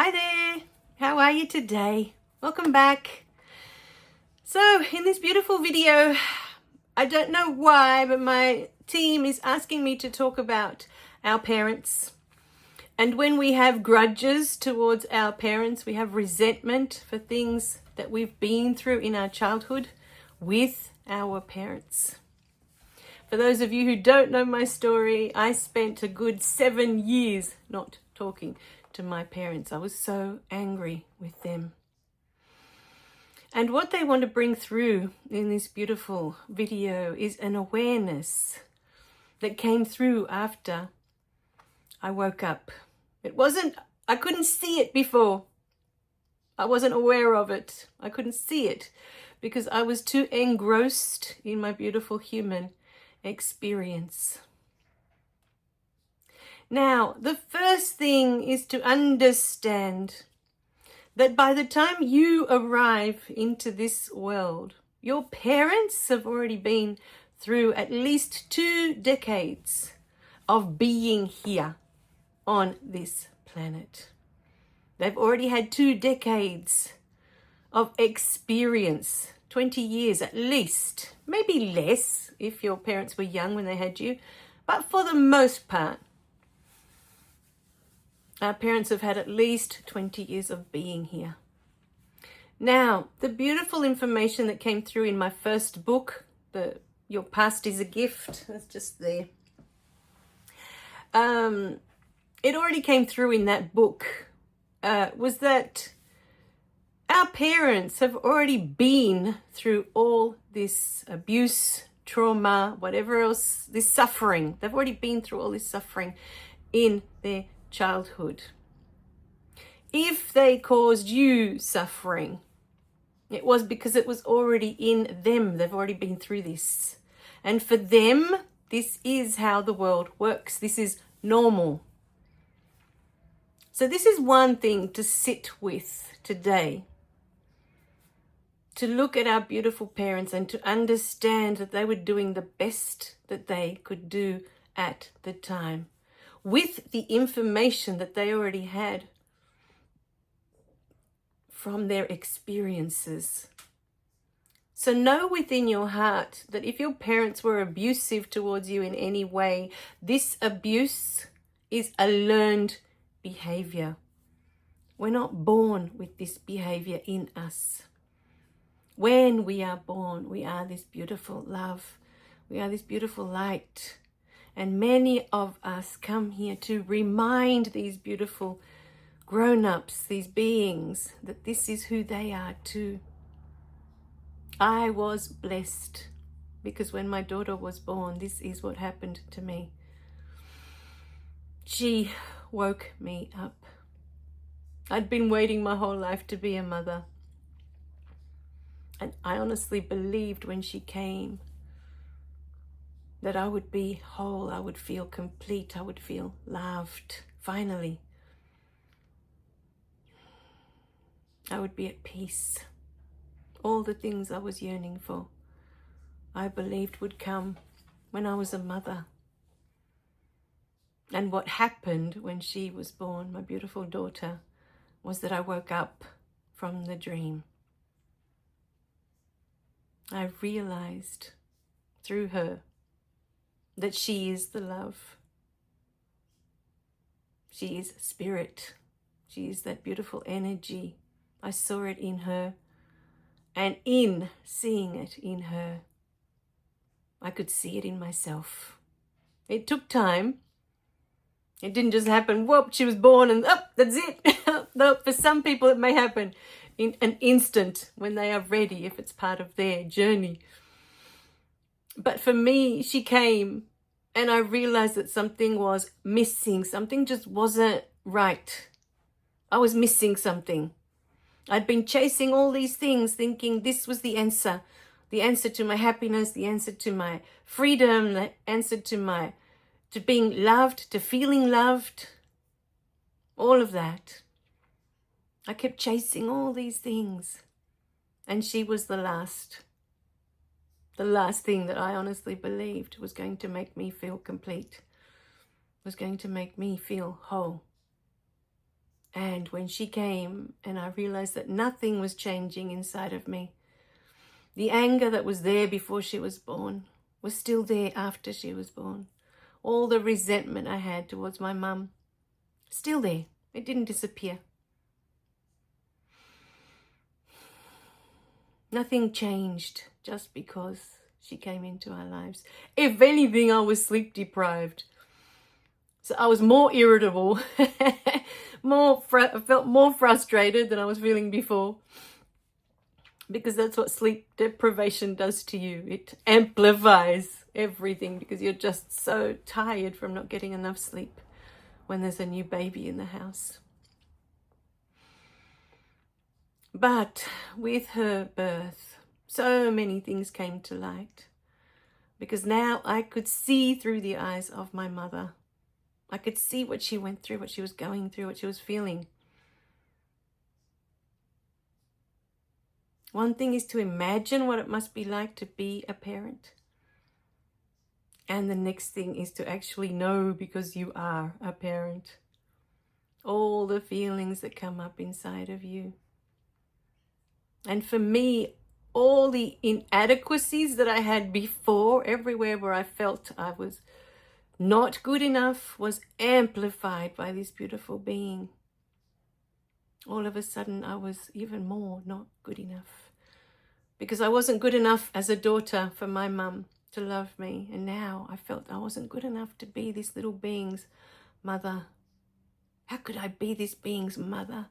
Hi there, how are you today? Welcome back. So in this beautiful video, I don't know why, but my team is asking me to talk about our parents. And when we have grudges towards our parents, we have resentment for things that we've been through in our childhood with our parents. For those of you who don't know my story, I spent a good 7 years not talking to my parents. I was so angry with them. And what they want to bring through in this beautiful video is an awareness that came through after I woke up. I couldn't see it before. I wasn't aware of it. I couldn't see it because I was too engrossed in my beautiful human experience. Now, the first thing is to understand that by the time you arrive into this world, your parents have already been through at least 2 decades of being here on this planet. They've already had 2 decades of experience, 20 years at least, maybe less if your parents were young when they had you, but for the most part, our parents have had at least 20 years of being here. Now, the beautiful information that came through in my first book, Your Past is a Gift, that's just there. It already came through in that book, was that our parents have already been through all this abuse, trauma, whatever else, this suffering. They've already been through all this suffering in their childhood. If they caused you suffering, it was because it was already in them. They've already been through this. And for them, this is how the world works. This is normal. So this is one thing to sit with today. To look at our beautiful parents and to understand that they were doing the best that they could do at the time, with the information that they already had from their experiences. So know within your heart that if your parents were abusive towards you in any way, this abuse is a learned behavior. We're not born with this behavior in us. When we are born, we are this beautiful love. We are this beautiful light. And many of us come here to remind these beautiful grown-ups, these beings, that this is who they are too. I was blessed because when my daughter was born, this is what happened to me. She woke me up. I'd been waiting my whole life to be a mother. And I honestly believed when she came that I would be whole, I would feel complete, I would feel loved, finally. I would be at peace. All the things I was yearning for, I believed would come when I was a mother. And what happened when she was born, my beautiful daughter, was that I woke up from the dream. I realized through her that she is the love. She is spirit. She is that beautiful energy. I saw it in her, and in seeing it in her, I could see it in myself. It took time. It didn't just happen, whoop, she was born and that's it. Though for some people it may happen in an instant when they are ready, if it's part of their journey. But for me, she came and I realized that something was missing. Something just wasn't right. I was missing something. I'd been chasing all these things, thinking this was the answer to my happiness, the answer to my freedom, the answer to being loved, to feeling loved, all of that. I kept chasing all these things, and she was the last thing that I honestly believed was going to make me feel complete, was going to make me feel whole. And when she came and I realized that nothing was changing inside of me, the anger that was there before she was born was still there after she was born. All the resentment I had towards my mum, still there. It didn't disappear. Nothing changed just because she came into our lives. If anything, I was sleep deprived. So I was more irritable, felt more frustrated than I was feeling before. Because that's what sleep deprivation does to you. It amplifies everything because you're just so tired from not getting enough sleep when there's a new baby in the house. But with her birth, so many things came to light. Because now I could see through the eyes of my mother. I could see what she went through, what she was going through, what she was feeling. One thing is to imagine what it must be like to be a parent. And the next thing is to actually know, because you are a parent, all the feelings that come up inside of you. And for me, all the inadequacies that I had before, everywhere where I felt I was not good enough, was amplified by this beautiful being. All of a sudden, I was even more not good enough. Because I wasn't good enough as a daughter for my mum to love me. And now I felt I wasn't good enough to be this little being's mother. How could I be this being's mother?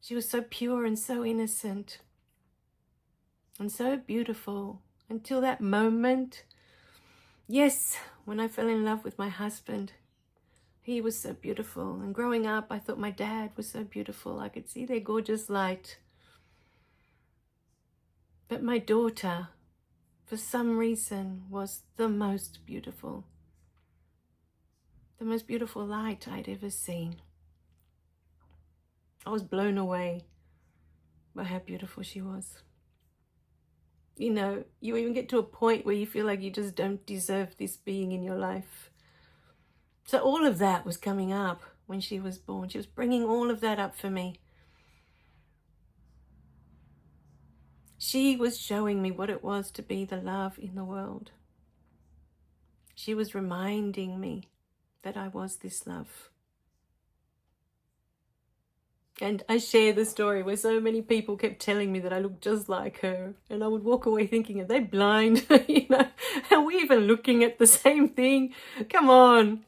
She was so pure and so innocent and so beautiful until that moment. Yes, when I fell in love with my husband, he was so beautiful. And growing up, I thought my dad was so beautiful. I could see their gorgeous light. But my daughter, for some reason, was the most beautiful. The most beautiful light I'd ever seen. I was blown away by how beautiful she was. You know, you even get to a point where you feel like you just don't deserve this being in your life. So all of that was coming up when she was born. She was bringing all of that up for me. She was showing me what it was to be the love in the world. She was reminding me that I was this love. And I share the story where so many people kept telling me that I looked just like her. And I would walk away thinking, are they blind? You know, are we even looking at the same thing? Come on.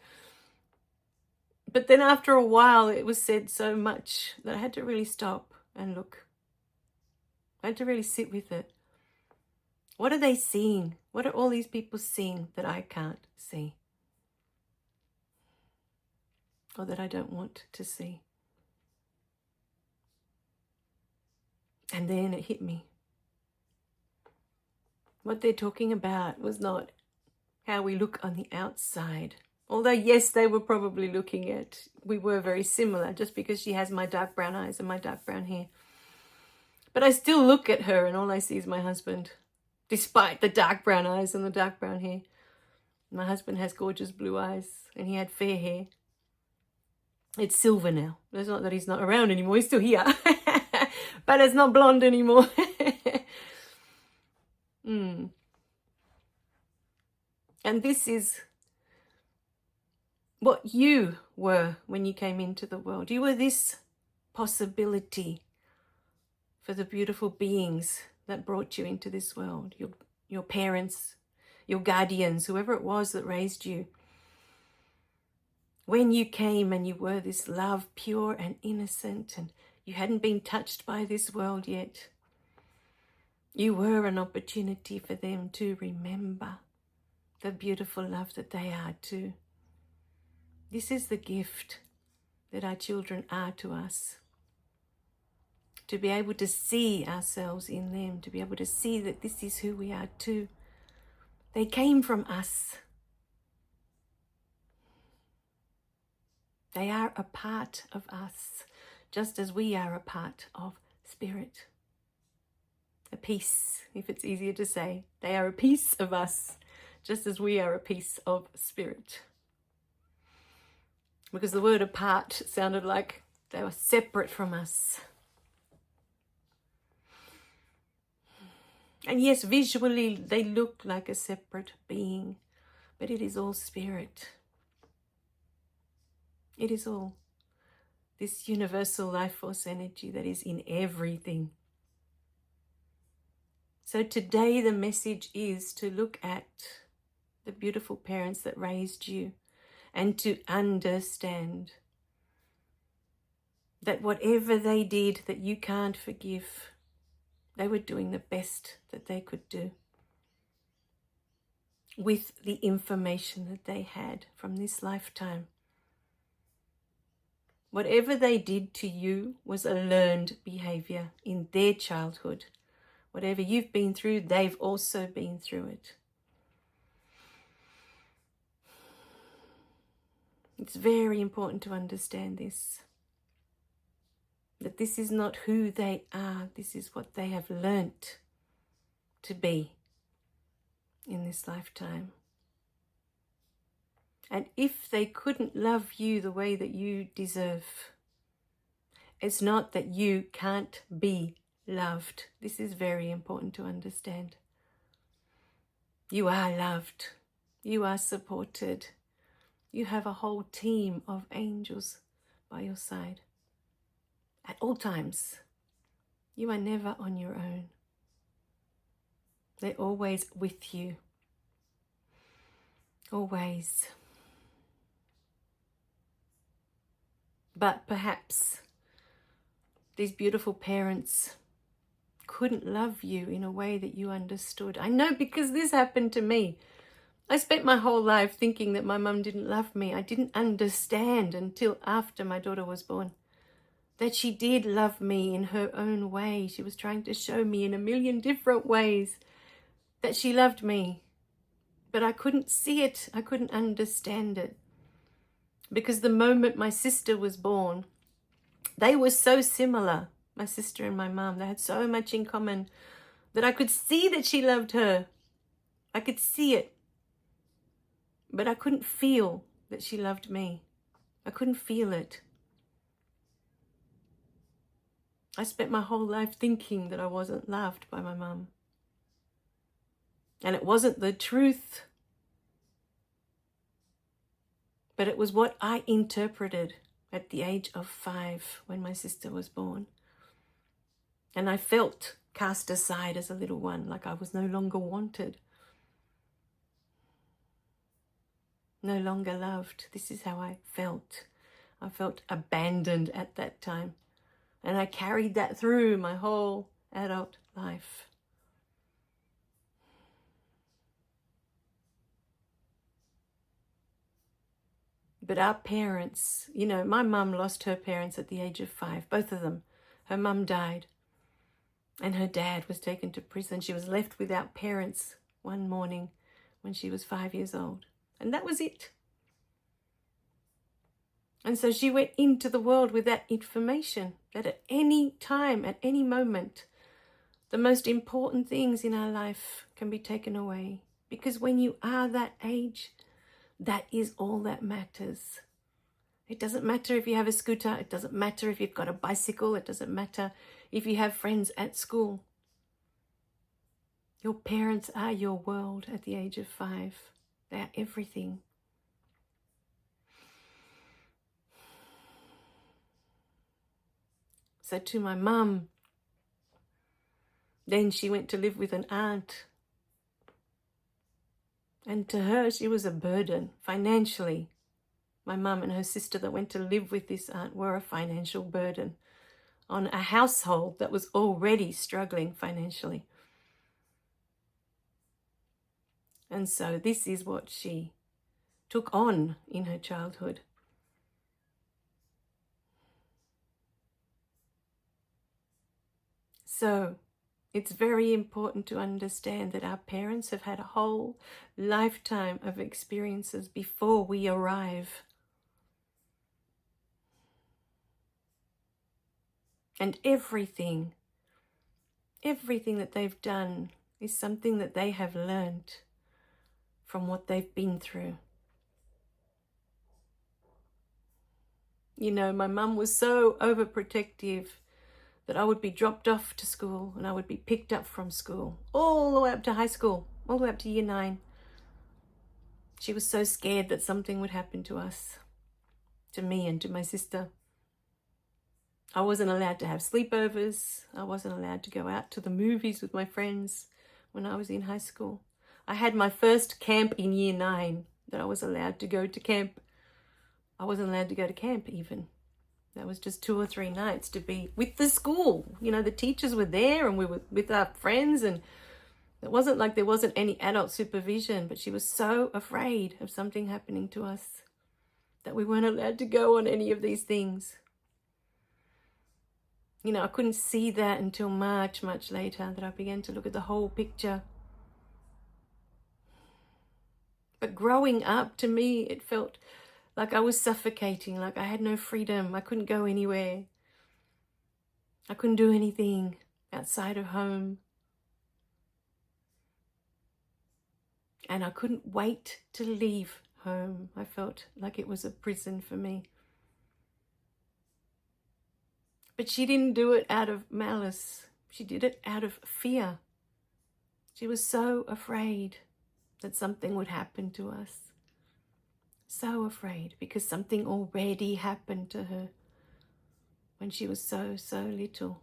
But then after a while, it was said so much that I had to really stop and look. I had to really sit with it. What are they seeing? What are all these people seeing that I can't see? Or that I don't want to see? And then it hit me. What they're talking about was not how we look on the outside. Although, yes, they were probably looking at, we were very similar just because she has my dark brown eyes and my dark brown hair. But I still look at her and all I see is my husband, despite the dark brown eyes and the dark brown hair. My husband has gorgeous blue eyes and he had fair hair. It's silver now. It's not that he's not around anymore. He's still here. But it's not blonde anymore. And this is what you were when you came into the world. You were this possibility for the beautiful beings that brought you into this world. Your parents, your guardians, whoever it was that raised you. When you came and you were this love, pure and innocent, and you hadn't been touched by this world yet, you were an opportunity for them to remember the beautiful love that they are too. This is the gift that our children are to us. To be able to see ourselves in them, to be able to see that this is who we are too. They came from us. They are a part of us, just as we are a part of spirit. A piece, if it's easier to say. They are a piece of us, just as we are a piece of spirit. Because the word apart sounded like They were separate from us. And yes, visually they look like a separate being, but it is all spirit. It is all this universal life force energy that is in everything. So today the message is to look at the beautiful parents that raised you and to understand that whatever they did that you can't forgive, they were doing the best that they could do with the information that they had from this lifetime. Whatever they did to you was a learned behavior in their childhood. Whatever you've been through, they've also been through it. It's very important to understand this. That this is not who they are. This is what they have learnt to be in this lifetime. And if they couldn't love you the way that you deserve, it's not that you can't be loved. This is very important to understand. You are loved. You are supported. You have a whole team of angels by your side at all times. You are never on your own. They're always with you. Always. But perhaps these beautiful parents couldn't love you in a way that you understood. I know, because this happened to me. I spent my whole life thinking that my mum didn't love me. I didn't understand until after my daughter was born that she did love me in her own way. She was trying to show me in a million different ways that she loved me. But I couldn't see it. I couldn't understand it. Because the moment my sister was born, they were so similar, my sister and my mum. They had so much in common that I could see that she loved her. I could see it. But I couldn't feel that she loved me. I couldn't feel it. I spent my whole life thinking that I wasn't loved by my mum. And it wasn't the truth. But it was what I interpreted at the age of 5 when my sister was born. And I felt cast aside as a little one, like I was no longer wanted. No longer loved. This is how I felt. I felt abandoned at that time. And I carried that through my whole adult life. But our parents, you know, my mum lost her parents at the age of 5, both of them. Her mum died and her dad was taken to prison. She was left without parents one morning when she was 5 years old. And that was it. And so she went into the world with that information that at any time, at any moment, the most important things in our life can be taken away. Because when you are that age, that is all that matters. It doesn't matter if you have a scooter. It doesn't matter if you've got a bicycle. It doesn't matter if you have friends at school. Your parents are your world at the age of 5. They are everything. So to my mum, then she went to live with an aunt. And to her, she was a burden financially. My mum and her sister that went to live with this aunt were a financial burden on a household that was already struggling financially. And so this is what she took on in her childhood. So it's very important to understand that our parents have had a whole lifetime of experiences before we arrive. And everything that they've done is something that they have learned from what they've been through. You know, my mum was so overprotective that I would be dropped off to school and I would be picked up from school all the way up to high school, all the way up to year 9. She was so scared that something would happen to us, to me and to my sister. I wasn't allowed to have sleepovers. I wasn't allowed to go out to the movies with my friends when I was in high school. I had my first camp in year 9 that I was allowed to go to camp. I wasn't allowed to go to camp even. That was just 2 or 3 nights to be with the school. You know, the teachers were there and we were with our friends, and it wasn't like there wasn't any adult supervision, but she was so afraid of something happening to us that we weren't allowed to go on any of these things. You know, I couldn't see that until much, much later, that I began to look at the whole picture. But growing up, to me, it felt like I was suffocating, like I had no freedom. I couldn't go anywhere. I couldn't do anything outside of home. And I couldn't wait to leave home. I felt like it was a prison for me. But she didn't do it out of malice. She did it out of fear. She was so afraid that something would happen to us. So afraid, because something already happened to her when she was so little.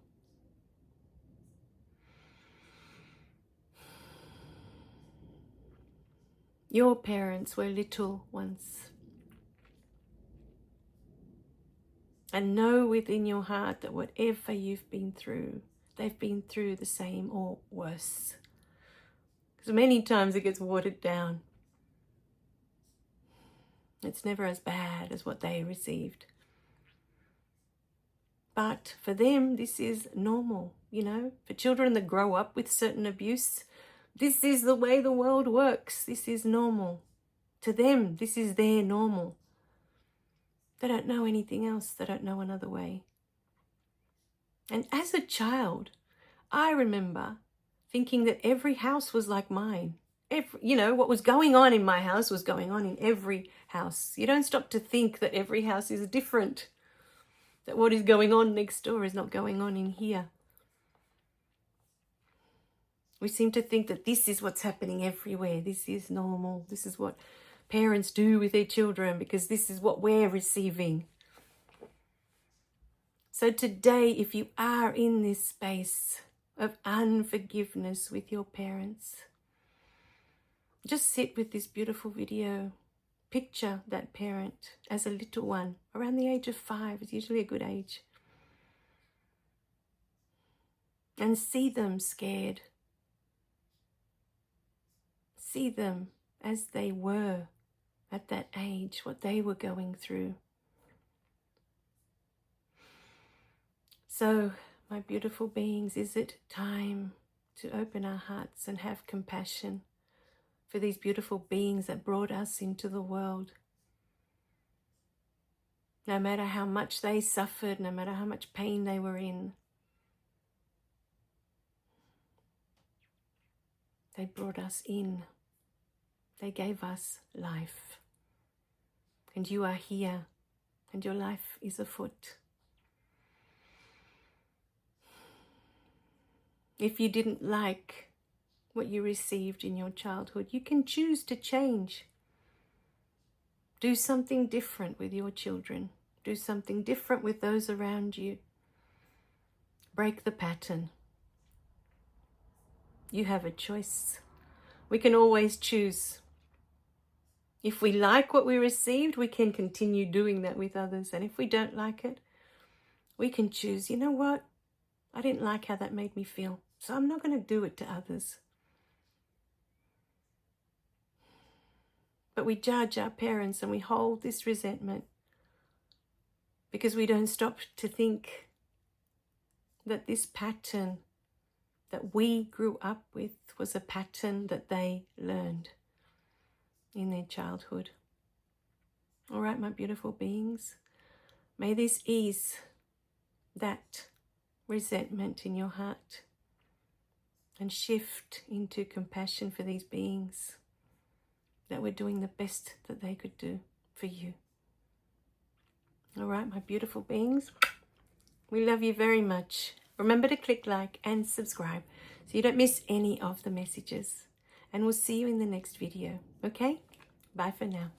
Your parents were little once. And know within your heart that whatever you've been through, they've been through the same or worse. Because many times it gets watered down. It's never as bad as what they received. But for them, this is normal, you know. For children that grow up with certain abuse, this is the way the world works. This is normal. To them, this is their normal. They don't know anything else. They don't know another way. And as a child, I remember thinking that every house was like mine. You know, what was going on in my house was going on in every house. You don't stop to think that every house is different, that what is going on next door is not going on in here. We seem to think that this is what's happening everywhere. This is normal. This is what parents do with their children because this is what we're receiving. So today, if you are in this space of unforgiveness with your parents, just sit with this beautiful video. Picture that parent as a little one, around the age of 5. It's usually a good age. And see them scared. See them as they were at that age, what they were going through. So, my beautiful beings, is it time to open our hearts and have compassion for these beautiful beings that brought us into the world? No matter how much they suffered, no matter how much pain they were in, they brought us in. They gave us life. And you are here, and your life is afoot. If you didn't like what you received in your childhood, you can choose to change. Do something different with your children. Do something different with those around you. Break the pattern. You have a choice. We can always choose. If we like what we received, we can continue doing that with others. And if we don't like it, we can choose, you know what? I didn't like how that made me feel, so I'm not going to do it to others. But we judge our parents and we hold this resentment because we don't stop to think that this pattern that we grew up with was a pattern that they learned in their childhood. All right, my beautiful beings, may this ease that resentment in your heart and shift into compassion for these beings that were doing the best that they could do for you. All right. right, my beautiful beings? We love you very much. Remember to click like and subscribe so you don't miss any of the messages. And we'll see you in the next video. Okay? Bye for now.